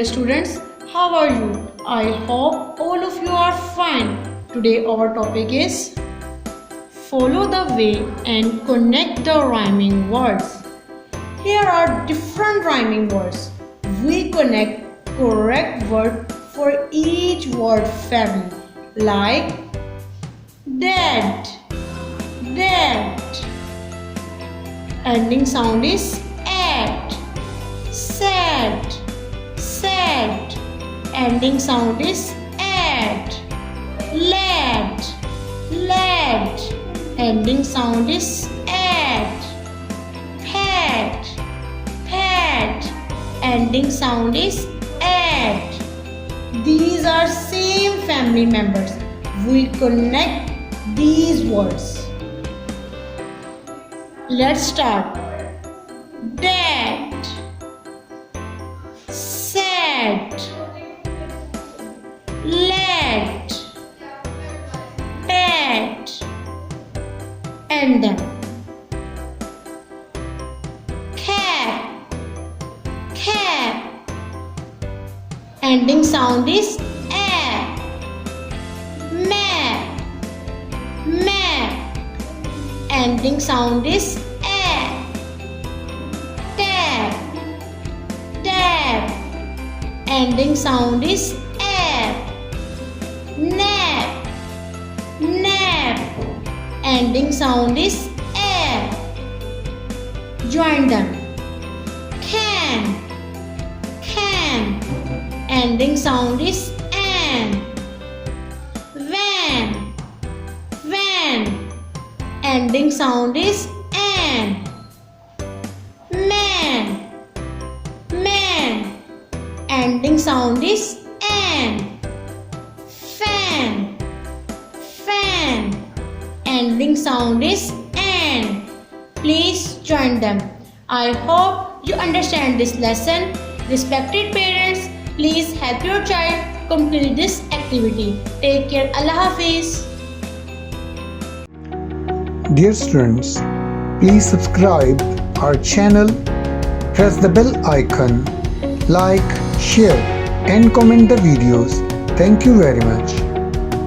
students, how are you? I hope all of you are fine. Today our topic is follow the way and connect the rhyming words. Here are different rhyming words. We connect correct word for each word family like dead, dead. Ending sound is at. Sad, sad. Ending sound is at. Lad, lad. Ending sound is at. Pad, pad. Ending sound is at. These are same family members. We connect these words. Let's start. Dad, sad, lad, pad, and then cap, cap. Ending sound is a. Map, map. Ending sound is a. Tap, tap. Ending sound is a. Nap, nap. Ending sound is a. Join them. Can, can. Ending sound is an. Van, van. Ending sound is an. Man, man. Ending sound is an. Fan, fan. Ending sound is an. Please join them. I hope you understand this lesson. Respected parents, please help your child complete this activity. Take care. Allah Hafiz. Dear students, please subscribe our channel, press the bell icon, like, share and comment the videos. Thank you very much.